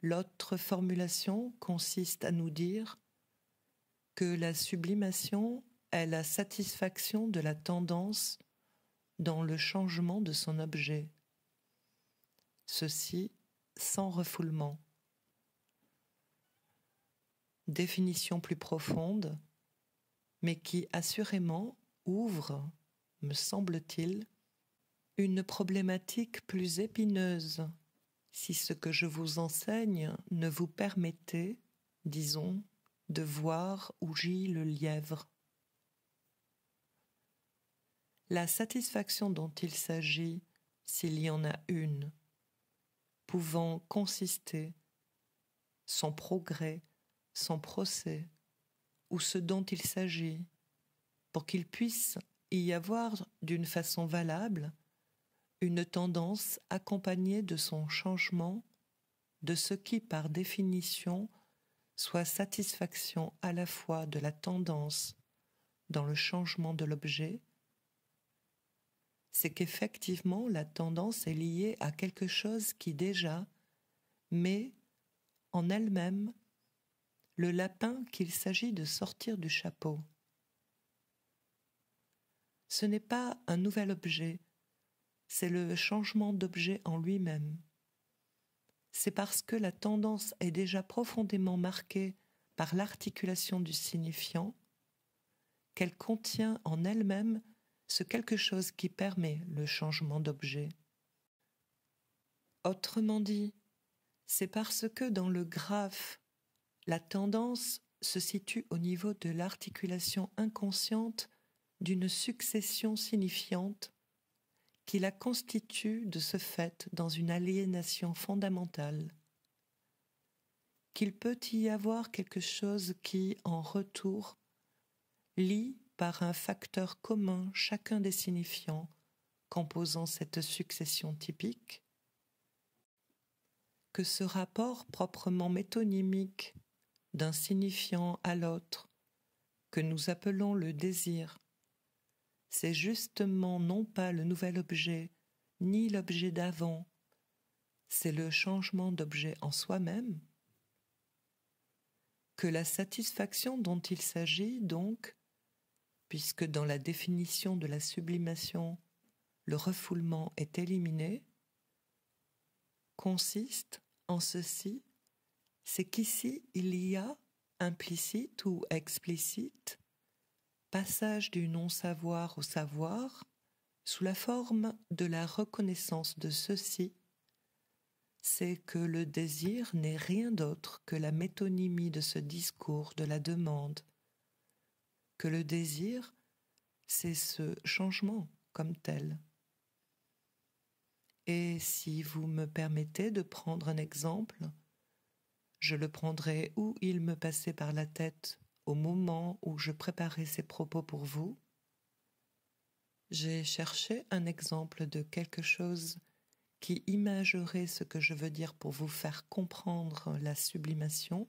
L'autre formulation consiste à nous dire que la sublimation est la satisfaction de la tendance dans le changement de son objet. Ceci sans refoulement. Définition plus profonde, mais qui assurément ouvre, me semble-t-il, une problématique plus épineuse, si ce que je vous enseigne ne vous permettait, disons, de voir où gît le lièvre. La satisfaction dont il s'agit, s'il y en a une, pouvant consister, son progrès, son procès, ou ce dont il s'agit, pour qu'il puisse y avoir d'une façon valable une tendance accompagnée de son changement, de ce qui, par définition, soit satisfaction à la fois de la tendance dans le changement de l'objet, c'est qu'effectivement la tendance est liée à quelque chose qui déjà met en elle-même le lapin qu'il s'agit de sortir du chapeau. Ce n'est pas un nouvel objet, c'est le changement d'objet en lui-même. C'est parce que la tendance est déjà profondément marquée par l'articulation du signifiant qu'elle contient en elle-même ce quelque chose qui permet le changement d'objet. Autrement dit, c'est parce que dans le graphe, la tendance se situe au niveau de l'articulation inconsciente d'une succession signifiante qui la constitue de ce fait dans une aliénation fondamentale, qu'il peut y avoir quelque chose qui, en retour, lie par un facteur commun chacun des signifiants composant cette succession typique, que ce rapport proprement métonymique d'un signifiant à l'autre, que nous appelons le désir, c'est justement non pas le nouvel objet, ni l'objet d'avant, c'est le changement d'objet en soi-même, que la satisfaction dont il s'agit donc, puisque dans la définition de la sublimation, le refoulement est éliminé, consiste en ceci, c'est qu'ici il y a, implicite ou explicite, passage du non-savoir au savoir, sous la forme de la reconnaissance de ceci, c'est que le désir n'est rien d'autre que la métonymie de ce discours de la demande, que le désir, c'est ce changement comme tel. Et si vous me permettez de prendre un exemple, je le prendrai où il me passait par la tête au moment où je préparais ces propos pour vous. J'ai cherché un exemple de quelque chose qui imagerait ce que je veux dire pour vous faire comprendre la sublimation,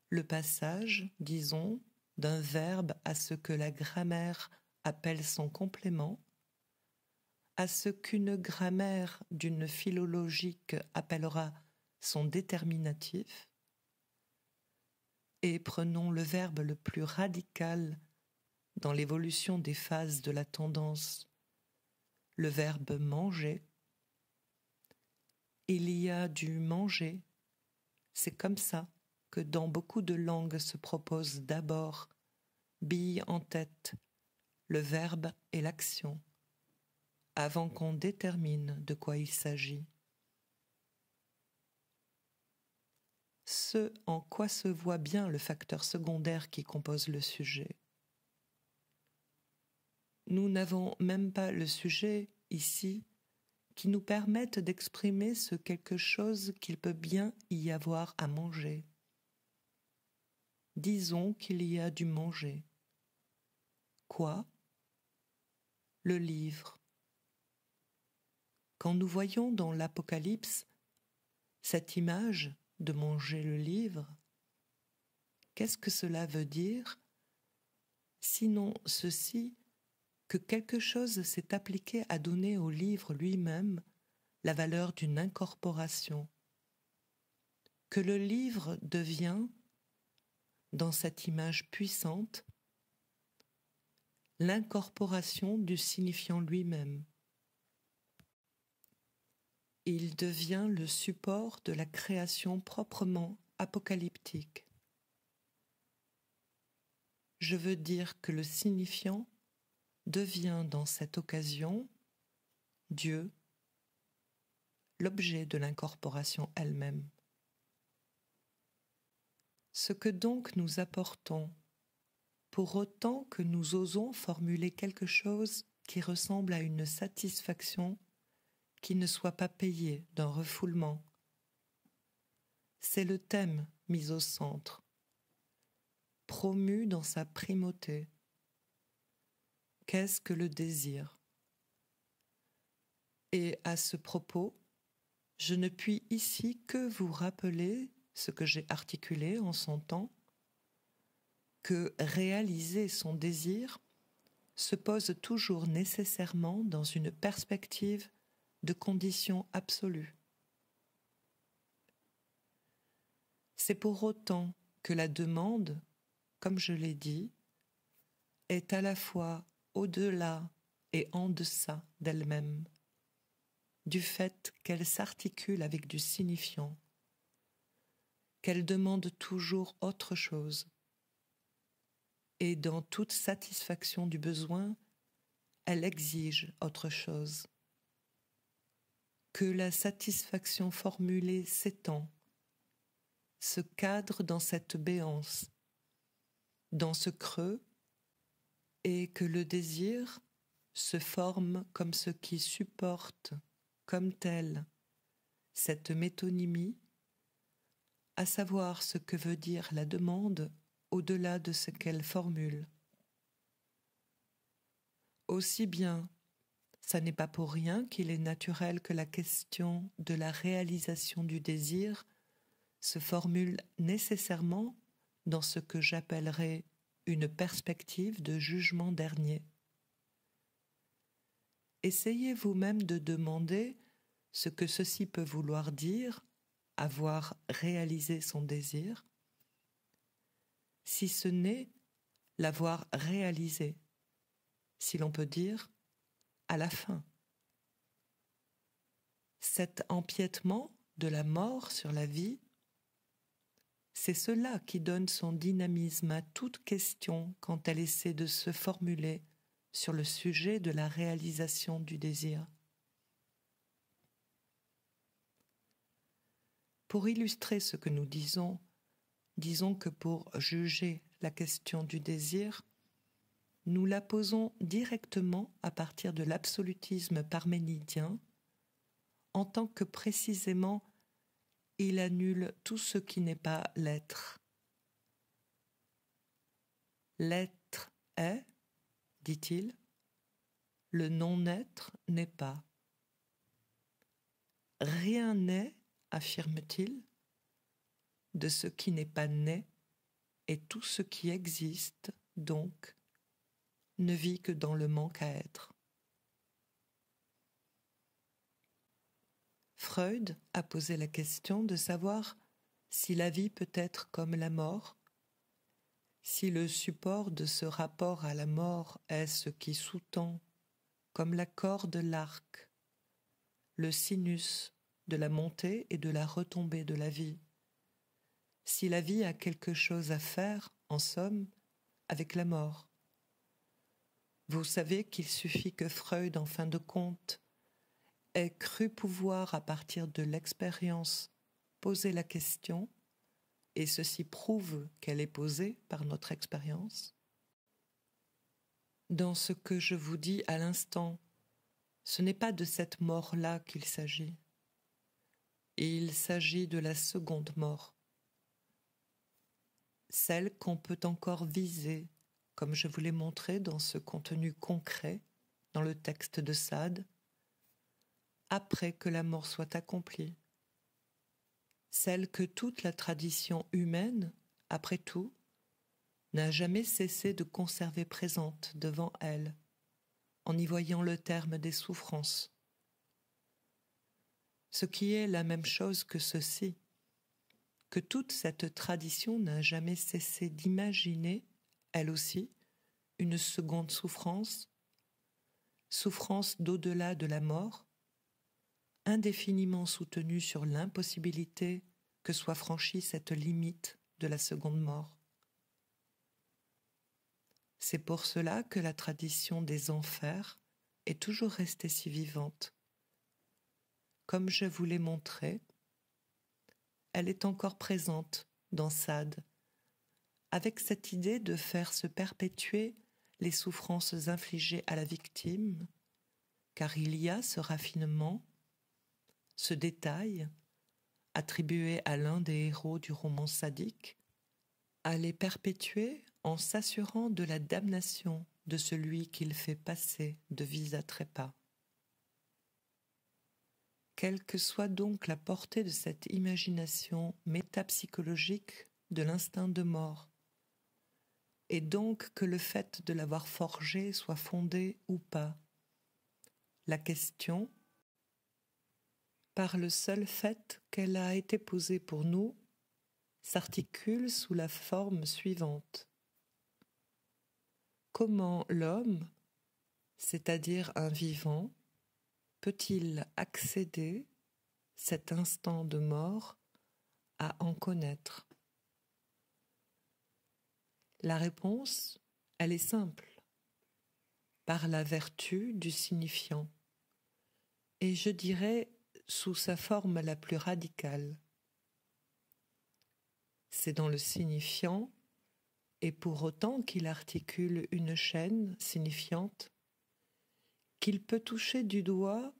le passage, disons, d'un verbe à ce que la grammaire appelle son complément, à ce qu'une grammaire d'une philologique appellera son déterminatif, et prenons le verbe le plus radical dans l'évolution des phases de la tendance, le verbe manger. Il y a du manger, c'est comme ça que dans beaucoup de langues se propose d'abord, bille en tête, le verbe et l'action, avant qu'on détermine de quoi il s'agit. Ce en quoi se voit bien le facteur secondaire qui compose le sujet. Nous n'avons même pas le sujet, ici, qui nous permette d'exprimer ce quelque chose qu'il peut bien y avoir à manger. Disons qu'il y a du manger. Quoi? Le livre. Quand nous voyons dans l'Apocalypse cette image de manger le livre, qu'est-ce que cela veut dire, sinon ceci, que quelque chose s'est appliqué à donner au livre lui-même la valeur d'une incorporation. que le livre devient, dans cette image puissante, l'incorporation du signifiant lui-même. Il devient le support de la création proprement apocalyptique. Je veux dire que le signifiant devient dans cette occasion Dieu, l'objet de l'incorporation elle-même. Ce que donc nous apportons, pour autant que nous osons formuler quelque chose qui ressemble à une satisfaction qui ne soit pas payée d'un refoulement, c'est le thème mis au centre, promu dans sa primauté. Qu'est-ce que le désir ? Et à ce propos, je ne puis ici que vous rappeler ce que j'ai articulé en son temps, que réaliser son désir se pose toujours nécessairement dans une perspective de conditions absolues. C'est pour autant que la demande, comme je l'ai dit, est à la fois au-delà et en deçà d'elle-même, du fait qu'elle s'articule avec du signifiant, qu'elle demande toujours autre chose, et dans toute satisfaction du besoin, elle exige autre chose. Que la satisfaction formulée s'étend, se cadre dans cette béance, dans ce creux, et que le désir se forme comme ce qui supporte, comme tel, cette métonymie, à savoir ce que veut dire la demande au-delà de ce qu'elle formule. Aussi bien, ça n'est pas pour rien qu'il est naturel que la question de la réalisation du désir se formule nécessairement dans ce que j'appellerais une perspective de jugement dernier. Essayez vous-même de demander ce que ceci peut vouloir dire, avoir réalisé son désir, si ce n'est l'avoir réalisé, si l'on peut dire, à la fin. Cet empiètement de la mort sur la vie, c'est cela qui donne son dynamisme à toute question quand elle essaie de se formuler sur le sujet de la réalisation du désir. Pour illustrer ce que nous disons, disons que pour juger la question du désir, nous la posons directement à partir de l'absolutisme parménidien, en tant que précisément il annule tout ce qui n'est pas l'être. L'être est, dit-il, le non-être n'est pas. Rien n'est, affirme-t-il, de ce qui n'est pas né, et tout ce qui existe, donc, ne vit que dans le manque à être. Freud a posé la question de savoir si la vie peut être comme la mort, si le support de ce rapport à la mort est ce qui sous-tend, comme la corde l'arc, le sinus de la montée et de la retombée de la vie, si la vie a quelque chose à faire, en somme, avec la mort. Vous savez qu'il suffit que Freud, en fin de compte, ait cru pouvoir, à partir de l'expérience, poser la question, et ceci prouve qu'elle est posée par notre expérience. Dans ce que je vous dis à l'instant, ce n'est pas de cette mort-là qu'il s'agit. Il s'agit de la seconde mort, celle qu'on peut encore viser, comme je vous l'ai montré dans ce contenu concret, dans le texte de Sade, après que la mort soit accomplie. Celle que toute la tradition humaine, après tout, n'a jamais cessé de conserver présente devant elle, en y voyant le terme des souffrances. Ce qui est la même chose que ceci, que toute cette tradition n'a jamais cessé d'imaginer, elle aussi, une seconde souffrance, souffrance d'au-delà de la mort, indéfiniment soutenue sur l'impossibilité que soit franchie cette limite de la seconde mort. C'est pour cela que la tradition des enfers est toujours restée si vivante. Comme je vous l'ai montré, elle est encore présente dans Sade, avec cette idée de faire se perpétuer les souffrances infligées à la victime, car il y a ce raffinement, ce détail, attribué à l'un des héros du roman sadique, à les perpétuer en s'assurant de la damnation de celui qu'il fait passer de vis à trépas. Quelle que soit donc la portée de cette imagination métapsychologique de l'instinct de mort, et donc que le fait de l'avoir forgée soit fondé ou pas, la question, par le seul fait qu'elle a été posée pour nous, s'articule sous la forme suivante. Comment l'homme, c'est-à-dire un vivant, peut-il accéder, cet instant de mort, à en connaître? La réponse, elle est simple, par la vertu du signifiant, et je dirais sous sa forme la plus radicale. C'est dans le signifiant, et pour autant qu'il articule une chaîne signifiante, qu'il peut toucher du doigt,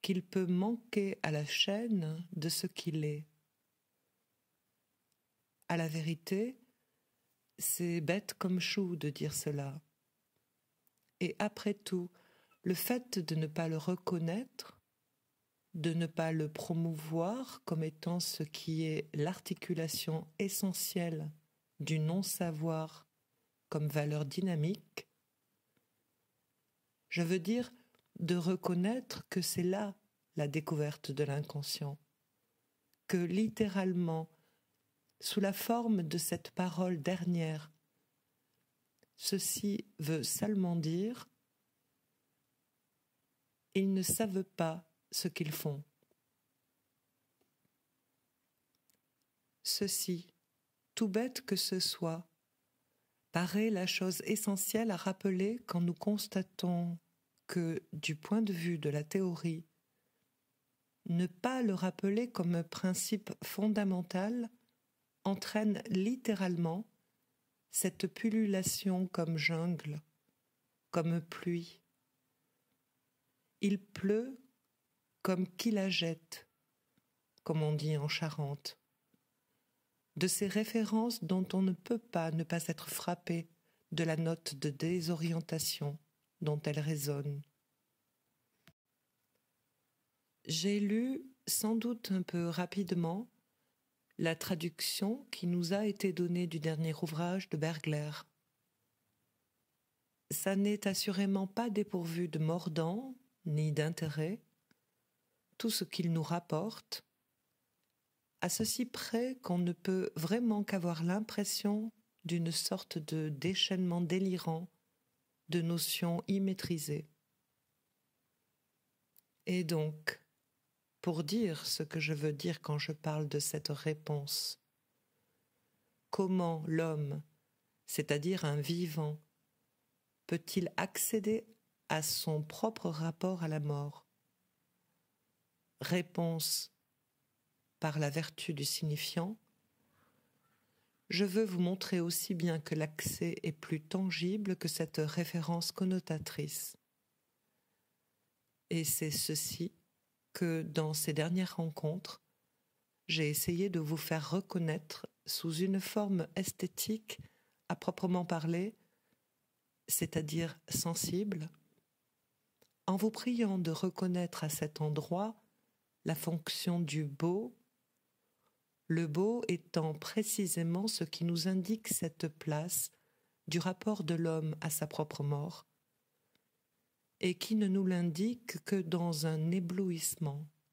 qu'il peut manquer à la chaîne de ce qu'il est. À la vérité, c'est bête comme chou de dire cela. Et après tout, le fait de ne pas le reconnaître, de ne pas le promouvoir comme étant ce qui est l'articulation essentielle du non-savoir comme valeur dynamique, je veux dire de reconnaître que c'est là la découverte de l'inconscient, que littéralement, sous la forme de cette parole dernière, ceci veut seulement dire « ils ne savent pas ce qu'ils font ». Ceci, tout bête que ce soit, paraît la chose essentielle à rappeler quand nous constatons que, du point de vue de la théorie, ne pas le rappeler comme principe fondamental entraîne littéralement cette pullulation comme jungle, comme pluie. Il pleut comme qui la jette, comme on dit en Charente. De ces références dont on ne peut pas ne pas être frappé de la note de désorientation dont elles résonnent. J'ai lu, sans doute un peu rapidement, la traduction qui nous a été donnée du dernier ouvrage de Bergler. Ça n'est assurément pas dépourvu de mordant ni d'intérêt, tout ce qu'il nous rapporte, à ceci près qu'on ne peut vraiment qu'avoir l'impression d'une sorte de déchaînement délirant de notions immaîtrisées. Et donc, pour dire ce que je veux dire quand je parle de cette réponse, comment l'homme, c'est-à-dire un vivant, peut-il accéder à son propre rapport à la mort? Réponse par la vertu du signifiant, je veux vous montrer aussi bien que l'accès est plus tangible que cette référence connotatrice. Et c'est ceci que, dans ces dernières rencontres, j'ai essayé de vous faire reconnaître sous une forme esthétique à proprement parler, c'est-à-dire sensible, en vous priant de reconnaître à cet endroit la fonction du beau, le beau étant précisément ce qui nous indique cette place du rapport de l'homme à sa propre mort, et qui ne nous l'indique que dans un éblouissement.